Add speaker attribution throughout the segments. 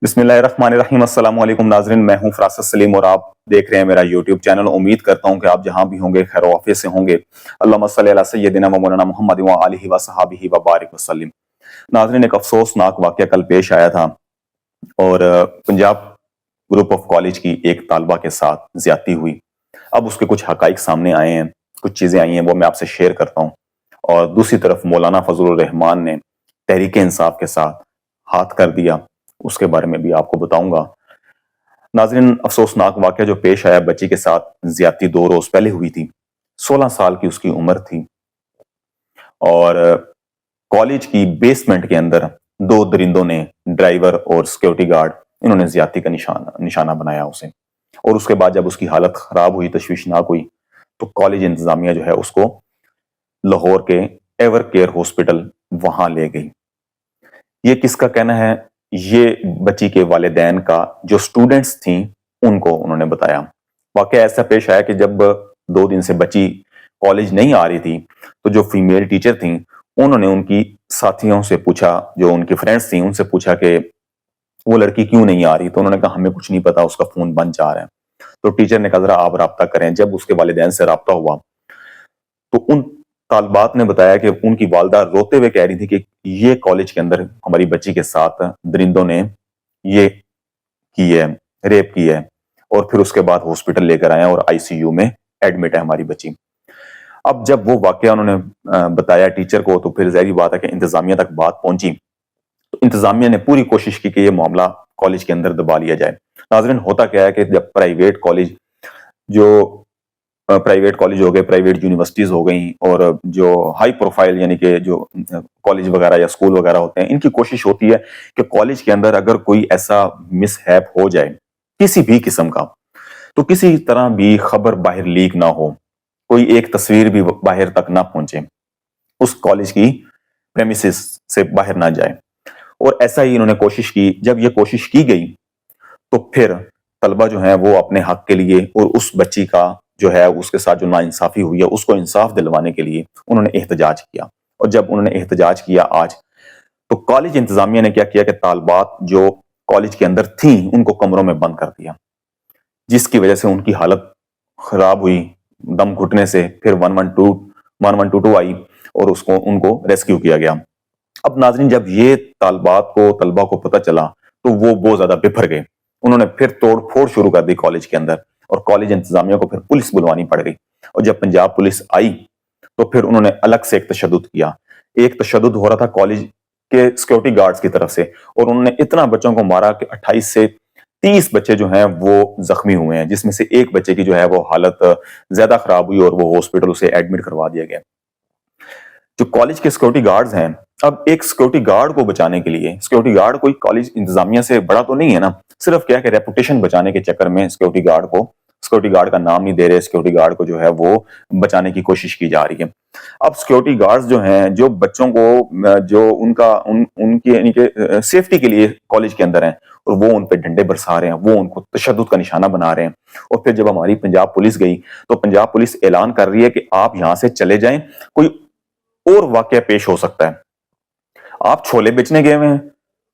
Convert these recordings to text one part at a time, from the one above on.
Speaker 1: بسم اللہ الرحمن الرحیم۔ السلام علیکم ناظرین، میں ہوں فراست سلیم اور آپ دیکھ رہے ہیں میرا یوٹیوب چینل۔ امید کرتا ہوں کہ آپ جہاں بھی ہوں گے خیر و عافیت سے ہوں گے۔ اللہم صلی علی سیدنا و مولانا محمد و آلہ و صحابہ و بارک وسلم۔ ناظرین، ایک افسوسناک واقعہ کل پیش آیا تھا اور پنجاب گروپ آف کالج کی ایک طالبہ کے ساتھ زیادتی ہوئی۔ اب اس کے کچھ حقائق سامنے آئے ہیں، کچھ چیزیں آئی ہیں، وہ میں آپ سے شیئر کرتا ہوں۔ اور دوسری طرف مولانا فضل الرحمان نے تحریک انصاف کے ساتھ ہاتھ کر دیا، اس کے بارے میں بھی آپ کو بتاؤں گا۔ ناظرین، افسوسناک واقعہ جو پیش آیا، بچی کے ساتھ زیادتی 2 روز پہلے ہوئی تھی۔ 16 سال کی اس کی عمر تھی اور کالج کی بیسمنٹ کے اندر 2 درندوں نے، ڈرائیور اور سیکیورٹی گارڈ، انہوں نے زیادتی کا نشانہ بنایا اسے۔ اور اس کے بعد جب اس کی حالت خراب ہوئی، تشویشناک ہوئی، تو کالج انتظامیہ جو ہے اس کو لاہور کے ایور کیئر ہاسپٹل وہاں لے گئی۔ یہ کس کا کہنا ہے؟ یہ بچی کے والدین کا، جو سٹوڈنٹس تھیں ان کو انہوں نے بتایا۔ واقعہ ایسا پیش آیا کہ جب 2 دن سے بچی کالج نہیں آ رہی تھی تو جو فیمیل ٹیچر تھیں انہوں نے ان کی ساتھیوں سے پوچھا، جو ان کی فرینڈز تھیں ان سے پوچھا کہ وہ لڑکی کیوں نہیں آ رہی، تو انہوں نے کہا ہمیں کچھ نہیں پتا، اس کا فون بند جا رہا ہے۔ تو ٹیچر نے کہا ذرا آپ رابطہ کریں۔ جب اس کے والدین سے رابطہ ہوا تو ان طالبات نے بتایا کہ ان کی والدہ روتے ہوئے کہہ رہی تھی کہ یہ کالج کے اندر ہماری بچی کے ساتھ درندوں نے یہ کی ہے، ریپ کی ہے، اور پھر اس کے بعد ہاسپٹل لے کر آئے اور آئی سی یو میں ایڈمٹ ہے ہماری بچی۔ اب جب وہ واقعہ انہوں نے بتایا ٹیچر کو تو پھر ظاہری بات ہے کہ انتظامیہ تک بات پہنچی، تو انتظامیہ نے پوری کوشش کی کہ یہ معاملہ کالج کے اندر دبا لیا جائے۔ ناظرین، ہوتا کیا ہے کہ جب پرائیویٹ کالج ہو گئے، پرائیویٹ یونیورسٹیز ہو گئیں، اور جو ہائی پروفائل یعنی کہ جو کالج وغیرہ یا اسکول وغیرہ ہوتے ہیں، ان کی کوشش ہوتی ہے کہ کالج کے اندر اگر کوئی ایسا مس ہیپ ہو جائے کسی بھی قسم کا، تو کسی طرح بھی خبر باہر لیک نہ ہو، کوئی ایک تصویر بھی باہر تک نہ پہنچے، اس کالج کی پریمیسز سے باہر نہ جائے۔ اور ایسا ہی انہوں نے کوشش کی۔ جب یہ کوشش کی گئی تو پھر طلبہ جو ہیں وہ اپنے حق کے لیے، اور اس بچی کا جو ہے اس کے ساتھ جو ناانصافی ہوئی ہے اس کو انصاف دلوانے کے لیے انہوں نے احتجاج کیا۔ اور جب انہوں نے احتجاج کیا آج، تو کالج انتظامیہ نے کیا کیا کہ طالبات جو کالج کے اندر تھیں ان کو کمروں میں بند کر دیا، جس کی وجہ سے ان کی حالت خراب ہوئی، دم گھٹنے سے۔ پھر 1122 آئی اور ان کو ریسکیو کیا گیا۔ اب ناظرین، جب یہ طلبہ کو پتہ چلا تو وہ بہت زیادہ بپھر گئے۔ انہوں نے پھر توڑ پھوڑ شروع کر دی کالج کے اندر، اور کالج انتظامیہ کو پھر پولیس بلوانی پڑ گئی۔ اور جب پنجاب پولیس آئی تو پھر انہوں نے الگ سے ایک تشدد کیا۔ ایک تشدد ہو رہا تھا کالج کے سیکیورٹی گارڈز کی طرف سے، اور انہوں نے اتنا بچوں کو مارا کہ 28 سے 30 بچے جو ہیں وہ زخمی ہوئے ہیں، جس میں سے ایک بچے کی جو ہے وہ حالت زیادہ خراب ہوئی اور وہ ہاسپٹل اسے ایڈمٹ کروا دیا گیا۔ جو کالج کے سیکیورٹی گارڈز ہیں، اب ایک سیکیورٹی گارڈ کو بچانے کے لیے، سیکیورٹی گارڈ کوئی کالج انتظامیہ سے بڑا تو نہیں ہے نا، صرف کیا کہ ریپوٹیشن بچانے کے چکر میں سیکیورٹی گارڈ کا نام نہیں دے رہے، سیکیورٹی گارڈ کو جو ہے وہ بچانے کی کوشش کی جا رہی ہے۔ اب سیکیورٹی گارڈز جو ہیں، جو بچوں کو جو ان کی یعنی کہ سیفٹی کے لیے کالج کے اندر ہیں، اور وہ ان پہ ڈنڈے برسا رہے ہیں، وہ ان کو تشدد کا نشانہ بنا رہے ہیں۔ اور پھر جب ہماری پنجاب پولیس گئی تو پنجاب پولیس اعلان کر رہی ہے کہ آپ یہاں سے چلے جائیں، کوئی اور واقعہ پیش ہو سکتا ہے۔ آپ چھولے بیچنے گئے ہوئے ہیں،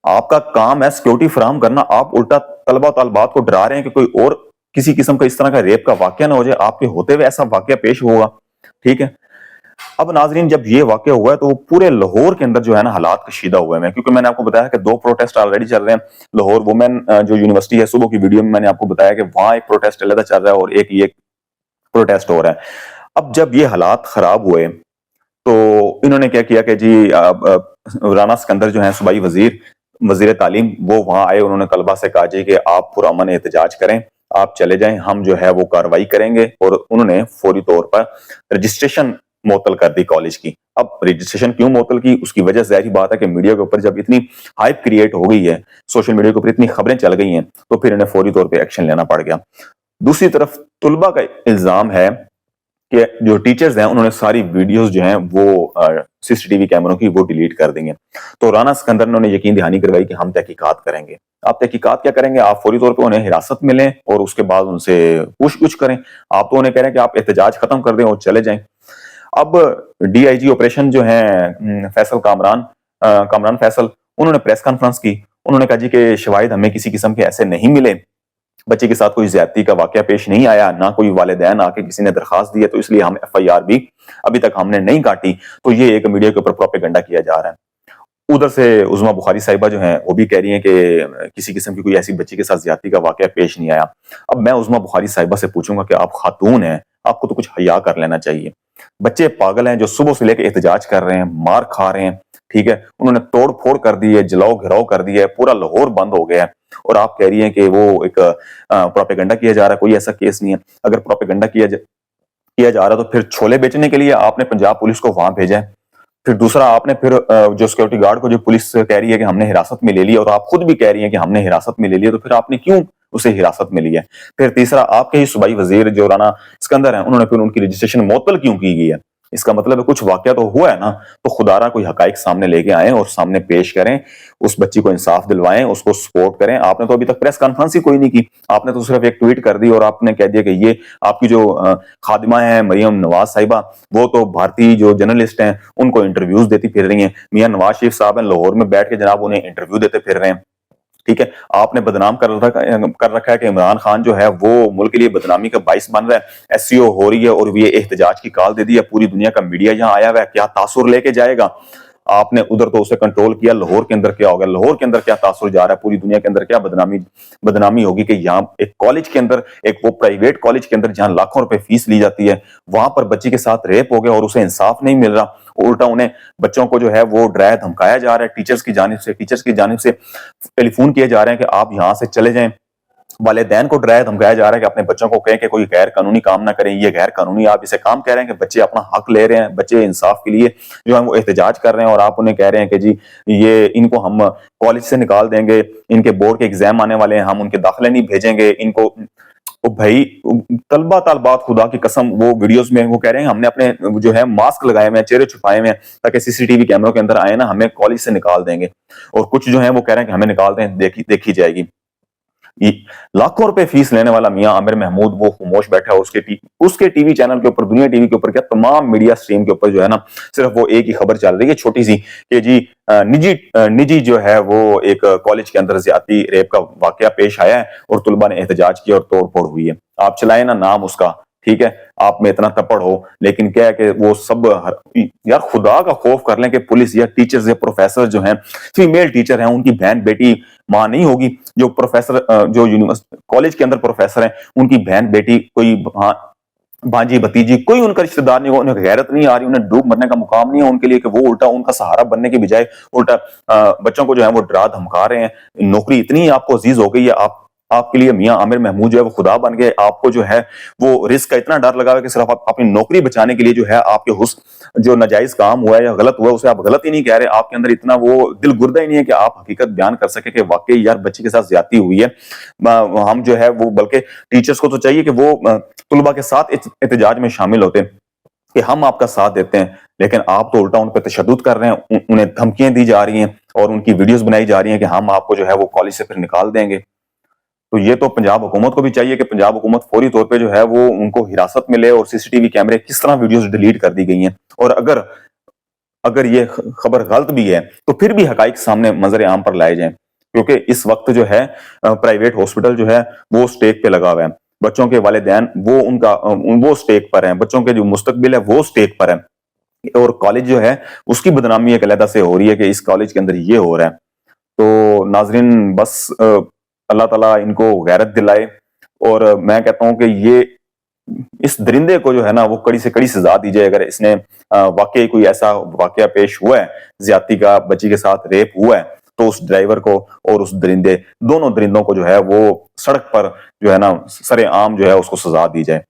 Speaker 1: آپ کا کام ہے سیکیورٹی فراہم کرنا، آپ الٹا طلبہ و طالبات کو ڈرا رہے ہیں کہ کوئی اور کسی قسم کا اس طرح کا ریپ کا واقعہ نہ ہو جائے، آپ کے ہوتے ہوئے ایسا واقعہ پیش ہوگا۔ ٹھیک ہے، اب ناظرین، جب یہ واقعہ ہوا ہے تو پورے لاہور کے اندر جو ہے نا حالات کشیدہ ہوئے ہیں، کیونکہ میں نے آپ کو بتایا کہ 2 پروٹیسٹ آلریڈی چل رہے ہیں۔ لاہور وومن جو یونیورسٹی ہے، صبح کی ویڈیو میں نے آپ کو بتایا کہ وہاں ایک پروٹیسٹ علیحدہ چل رہا ہے اور ایک یہ پروٹیسٹ ہو رہا ہے۔ اب جب یہ حالات خراب ہوئے تو انہوں نے کیا کیا کہ جی رانا سکندر جو ہیں صوبائی وزیر تعلیم، وہ وہاں آئے، انہوں نے طلبہ سے کہا جی کہ آپ پرامن احتجاج کریں، آپ چلے جائیں، ہم جو ہے وہ کارروائی کریں گے۔ اور انہوں نے فوری طور پر رجسٹریشن معطل کر دی کالج کی۔ اب رجسٹریشن کیوں معطل کی؟ اس کی وجہ ظاہری بات ہے کہ میڈیا کے اوپر جب اتنی ہائپ کریٹ ہو گئی ہے، سوشل میڈیا کے اوپر اتنی خبریں چل گئی ہیں، تو پھر انہیں فوری طور پہ ایکشن لینا پڑ گیا۔ دوسری طرف طلبہ کا الزام ہے کہ جو ٹیچرز ہیں انہوں نے ساری ویڈیوز جو ہیں وہ سی سی ٹی وی کیمروں کی وہ ڈیلیٹ کر دیں گے۔ تو رانا سکندر نے یقین دہانی کروائی کہ ہم تحقیقات کریں گے۔ آپ تحقیقات کیا کریں گے؟ آپ فوری طور پہ انہیں حراست میں لیں اور اس کے بعد ان سے پوچھ گچھ کریں۔ آپ تو انہیں کہہ رہے ہیں کہ آپ احتجاج ختم کر دیں اور چلے جائیں۔ اب ڈی آئی جی آپریشن جو ہیں کامران فیصل، انہوں نے پریس کانفرنس کی، انہوں نے کہا جی کہ شواہد ہمیں کسی قسم کے ایسے نہیں ملے، بچے کے ساتھ کوئی زیادتی کا واقعہ پیش نہیں آیا، نہ کوئی والدین آ کے کسی نے درخواست دی ہے، تو اس لیے ہم FIR بھی ابھی تک ہم نے نہیں کاٹی۔ تو یہ ایک میڈیا کے اوپر پروپیگنڈا کیا جا رہا ہے۔ ادھر سے عظمیٰ بخاری صاحبہ جو ہیں وہ بھی کہہ رہی ہیں کہ کسی قسم کی کوئی ایسی بچی کے ساتھ زیادتی کا واقعہ پیش نہیں آیا۔ اب میں عظمیٰ بخاری صاحبہ سے پوچھوں گا کہ آپ خاتون ہیں، آپ کو تو کچھ حیا کر لینا چاہیے۔ بچے پاگل ہیں جو صبح سے لے کے احتجاج کر رہے ہیں، مار کھا رہے ہیں، ٹھیک ہے، انہوں نے توڑ پھوڑ کر دی ہے، جلاؤ گھراؤ کر دیا ہے، پورا لاہور بند ہو گیا ہے، اور آپ کہہ رہی ہیں کہ وہ ایک پروپیگنڈا کیا جا رہا ہے۔ کوئی ایسا کیس نہیں ہے۔ اگر پروپیگنڈا کیا جا رہا تو پھر چھولے بیچنے کے لیے آپ نے پنجاب پولیس کو وہاں بھیجا ہے۔ پھر دوسرا آپ نے پھر جو سیکورٹی گارڈ کو جو پولیس کہہ رہی ہے کہ ہم نے حراست میں لے لیا، اور آپ خود بھی کہہ رہی ہیں کہ ہم نے حراست میں لے لیا، تو پھر آپ نے کیوں اسے حراست میں لیا ہے؟ پھر تیسرا آپ کے ہی صوبائی وزیر جو رانا اسکندر ہیں، انہوں نے پھر ان کی رجسٹریشن معطل کیوں کی گئی ہے؟ اس کا مطلب ہے کچھ واقعہ تو ہوا ہے نا، تو خدا را کوئی حقائق سامنے لے کے آئیں اور سامنے پیش کریں، اس بچی کو انصاف دلوائیں، اس کو سپورٹ کریں۔ آپ نے تو ابھی تک پریس کانفرنس ہی کوئی نہیں کی، آپ نے تو صرف ایک ٹویٹ کر دی اور آپ نے کہہ دیا کہ یہ آپ کی جو خادمہ ہیں مریم نواز صاحبہ، وہ تو بھارتی جو جرنلسٹ ہیں ان کو انٹرویوز دیتی پھر رہی ہیں، میاں نواز شریف صاحب ہیں لاہور میں بیٹھ کے جناب انہیں انٹرویو دیتے پھر رہے ہیں، ٹھیک ہے۔ آپ نے بدنام کر رکھا ہے کہ عمران خان جو ہے وہ ملک کے لیے بدنامی کا باعث بن رہا ہے، SCO ہو رہی ہے اور یہ احتجاج کی کال دے دی ہے، پوری دنیا کا میڈیا یہاں آیا ہوا ہے، کیا تاثر لے کے جائے گا؟ آپ نے ادھر تو اسے کنٹرول کیا، لاہور کے اندر کیا ہوگا؟ لاہور کے اندر کیا تاثر جا رہا ہے؟ پوری دنیا کے اندر کیا بدنامی ہوگی کہ یہاں ایک کالج کے اندر، ایک وہ پرائیویٹ کالج کے اندر جہاں لاکھوں روپے فیس لی جاتی ہے، وہاں پر بچی کے ساتھ ریپ ہو گیا اور اسے انصاف نہیں مل رہا، الٹا انہیں بچوں کو جو ہے وہ ڈرایا دھمکایا جا رہا ہے، ٹیچرز کی جانب سے ٹیلی فون کیے جا رہے ہیں کہ آپ یہاں سے چلے جائیں، والدین کو ڈرایا دھمکایا جا رہا ہے کہ اپنے بچوں کو کہیں کہ کوئی غیر قانونی کام نہ کریں، یہ غیر قانونی آپ اسے کام کہہ رہے ہیں کہ بچے اپنا حق لے رہے ہیں، بچے انصاف کے لیے جو ہے وہ احتجاج کر رہے ہیں، اور آپ انہیں کہہ رہے ہیں کہ جی یہ ان کو ہم کالج سے نکال دیں گے، ان کے بورڈ کے ایگزام آنے والے ہیں، ہم ان کے داخلے نہیں بھیجیں گے ان کو۔ بھائی طالبات خدا کی قسم وہ ویڈیوز میں وہ کہہ رہے ہیں ہم نے اپنے جو ہے ماسک لگائے ہوئے ہیں، چہرے چھپائے ہوئے ہیں تاکہ CCTV کیمروں کے اندر آئے نا ہمیں کالج سے نکال دیں گے، اور کچھ جو ہیں وہ کہہ رہے ہیں کہ ہمیں نکال دیں، دیکھی جائے گی۔ لاکھوں روپے فیس لینے والا میاں عامر محمود وہ خاموش بیٹھا ہے، اس کے ٹی وی چینل کے اوپر، دنیا ٹی وی کے اوپر، کیا تمام میڈیا سٹریم کے اوپر جو ہے نا صرف وہ ایک ہی خبر چل رہی ہے چھوٹی سی کہ جی نجی جو ہے وہ ایک کالج کے اندر زیادتی ریپ کا واقعہ پیش آیا ہے اور طلباء نے احتجاج کیا اور توڑ پھوڑ ہوئی ہے۔ آپ چلائیں نا نام اس کا، ٹھیک ہے، آپ میں اتنا تپڑ ہو، لیکن کیا ہے کہ وہ سب یار خدا کا خوف کر لیں کہ پولیس یا ٹیچرز یا پروفیسر جو ہیں، فیمیل ٹیچر ہیں، ان کی بہن بیٹی ماں نہیں ہوگی، جو پروفیسر جو یونیورسٹی کالج کے اندر پروفیسر ہیں ان کی بہن بیٹی کوئی بھانجی بھتیجی کوئی ان کا رشتہ دار نہیں ہو، انہیں غیرت نہیں آ رہی، انہیں ڈوب مرنے کا مقام نہیں ہے ان کے لیے کہ وہ الٹا ان کا سہارا بننے کے بجائے الٹا بچوں کو جو ہے وہ ڈرا دھمکا رہے ہیں۔ نوکری اتنی آپ کو عزیز ہو گئی ہے، آپ کے لیے میاں عامر محمود جو ہے وہ خدا بن گئے، آپ کو جو ہے وہ رزق کا اتنا ڈر لگا ہے کہ صرف آپ اپنی نوکری بچانے کے لیے جو ہے آپ کے جو ناجائز کام ہوا ہے یا غلط ہوا ہے اسے آپ غلط ہی نہیں کہہ رہے، آپ کے اندر اتنا وہ دل گردہ ہی نہیں ہے کہ آپ حقیقت بیان کر سکے کہ واقعی یار بچی کے ساتھ زیادتی ہوئی ہے۔ ہم جو ہے وہ بلکہ ٹیچرز کو تو چاہیے کہ وہ طلباء کے ساتھ احتجاج میں شامل ہوتے کہ ہم آپ کا ساتھ دیتے ہیں، لیکن آپ تو الٹا ان پہ تشدد کر رہے ہیں، انہیں دھمکیاں دی جا رہی ہیں اور ان کی ویڈیوز بنائی جا رہی ہیں کہ ہم آپ کو جو ہے وہ کالج سے پھر نکال دیں گے۔ تو یہ تو پنجاب حکومت کو بھی چاہیے کہ پنجاب حکومت فوری طور پہ جو ہے وہ ان کو حراست میں لے، اور CCTV کیمرے کس طرح ویڈیوز ڈیلیٹ کر دی گئی ہیں، اور اگر یہ خبر غلط بھی ہے تو پھر بھی حقائق سامنے منظر عام پر لائے جائیں، کیونکہ اس وقت جو ہے پرائیویٹ ہاسپٹل جو ہے وہ سٹیک پہ لگا ہوا ہے، بچوں کے والدین وہ سٹیک پر ہیں، بچوں کے جو مستقبل ہے وہ سٹیک پر ہے، اور کالج جو ہے اس کی بدنامی ایک علیحدہ سے ہو رہی ہے کہ اس کالج کے اندر یہ ہو رہا ہے۔ تو ناظرین بس اللہ تعالیٰ ان کو غیرت دلائے، اور میں کہتا ہوں کہ یہ اس درندے کو جو ہے نا وہ کڑی سے کڑی سزا دی جائے اگر اس نے واقعی کوئی ایسا واقعہ پیش ہوا ہے زیادتی کا، بچی کے ساتھ ریپ ہوا ہے، تو اس ڈرائیور کو اور اس دونوں درندوں کو جو ہے وہ سڑک پر جو ہے نا سر عام جو ہے اس کو سزا دی جائے۔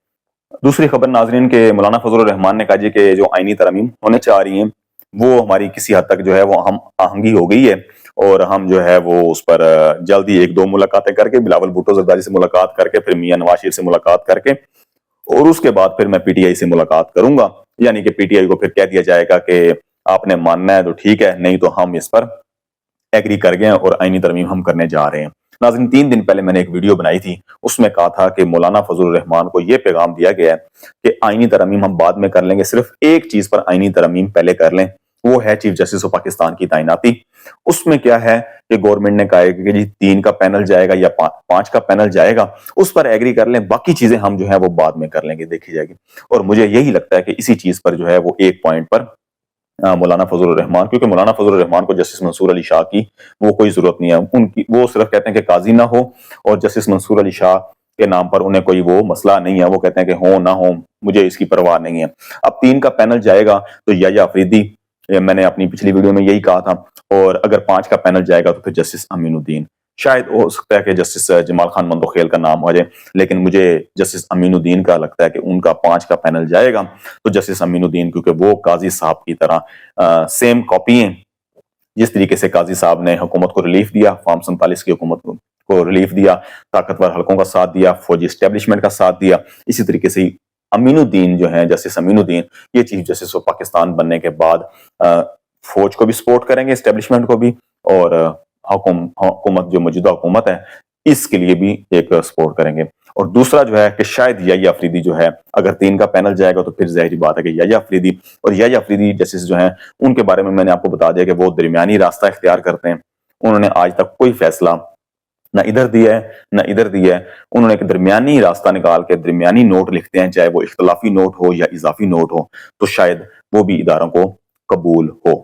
Speaker 1: دوسری خبر ناظرین کے مولانا فضل الرحمان نے کہا جی کہ جو آئینی ترامیم ہونے چاہ رہی ہیں وہ ہماری کسی حد تک جو ہے وہ ہم آہنگی ہو گئی ہے، اور ہم جو ہے وہ اس پر جلدی 1-2 ملاقاتیں کر کے بلاول بھٹو زرداری سے ملاقات کر کے پھر میاں نواز شریف سے ملاقات کر کے اور اس کے بعد پھر میں PTI سے ملاقات کروں گا، یعنی کہ PTI کو پھر کہہ دیا جائے گا کہ آپ نے ماننا ہے تو ٹھیک ہے، نہیں تو ہم اس پر ایگری کر گئے اور آئینی ترمیم ہم کرنے جا رہے ہیں۔ ناظرین 3 دن پہلے میں نے ایک ویڈیو بنائی تھی، اس میں کہا تھا کہ مولانا فضل الرحمان کو یہ پیغام دیا گیا ہے کہ آئینی ترمیم ہم بعد میں کر لیں گے، صرف ایک چیز پر آئینی ترمیم پہلے کر لیں، وہ ہے چیف جسٹس آف پاکستان کی تعیناتی۔ اس میں کیا ہے کہ گورنمنٹ نے کہا ہے کہ جی 3 کا پینل جائے گا یا 5 کا پینل جائے گا، اس پر ایگری کر لیں، باقی چیزیں ہم جو ہے وہ بعد میں کر لیں گے، دیکھی جائے گی۔ اور مجھے یہی لگتا ہے کہ اسی چیز پر جو ہے وہ ایک پوائنٹ پر مولانا فضل الرحمان، کیونکہ مولانا فضل الرحمان کو جسٹس منصور علی شاہ کی وہ کوئی ضرورت نہیں ہے، ان کی وہ صرف کہتے ہیں کہ قاضی نہ ہو، اور جسٹس منصور علی شاہ کے نام پر انہیں کوئی وہ مسئلہ نہیں ہے، وہ کہتے ہیں کہ ہوں نہ ہوں مجھے اس کی پرواہ نہیں ہے۔ اب 3 کا پینل جائے گا تو یا افریدی، میں نے اپنی پچھلی ویڈیو میں یہی کہا تھا، اور اگر 5 کا پینل جائے گا تو پھر جسٹس امین الدین، شاید ہو سکتا ہے کہ جسٹس جمال خان مندوخیل کا نام ہو جائے، لیکن مجھے جسٹس امین الدین کا لگتا ہے کہ ان کا 5 کا پینل جائے گا تو جسٹس امین الدین، کیونکہ وہ قاضی صاحب کی طرح سیم کاپی ہیں، جس طریقے سے قاضی صاحب نے حکومت کو ریلیف دیا، فارم 47 کی حکومت کو ریلیف دیا، طاقتور حلقوں کا ساتھ دیا، فوجی اسٹیبلشمنٹ کا ساتھ دیا، اسی طریقے سے امین الدین جو ہیں، جسٹس امین الدین، یہ چیف جسٹس آف پاکستان بننے کے بعد فوج کو بھی سپورٹ کریں گے، اسٹیبلشمنٹ کو بھی، اور حکومت جو موجودہ حکومت ہے اس کے لیے بھی ایک سپورٹ کریں گے۔ اور دوسرا جو ہے کہ شاید یا افریدی جو ہے، اگر 3 کا پینل جائے گا تو پھر ظاہری بات ہے کہ یا افریدی، اور یا افریدی جسٹس جو ہیں ان کے بارے میں نے آپ کو بتا دیا کہ وہ درمیانی راستہ اختیار کرتے ہیں، انہوں نے آج تک کوئی فیصلہ نہ ادھر دیا ہے نہ ادھر دیا ہے، انہوں نے ایک درمیانی راستہ نکال کے درمیانی نوٹ لکھتے ہیں، چاہے وہ اختلافی نوٹ ہو یا اضافی نوٹ ہو، تو شاید وہ بھی اداروں کو قبول ہو۔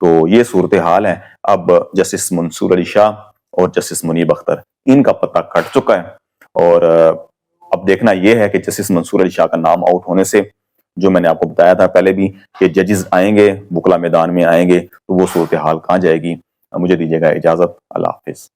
Speaker 1: تو یہ صورتحال ہے۔ اب جسٹس منصور علی شاہ اور جسٹس منیب اختر، ان کا پتہ کٹ چکا ہے، اور اب دیکھنا یہ ہے کہ جسٹس منصور علی شاہ کا نام آؤٹ ہونے سے، جو میں نے آپ کو بتایا تھا پہلے بھی کہ ججز آئیں گے، وکلا میدان میں آئیں گے، تو وہ صورتحال کہاں جائے گی۔ مجھے دیجیے گا اجازت، اللہ حافظ۔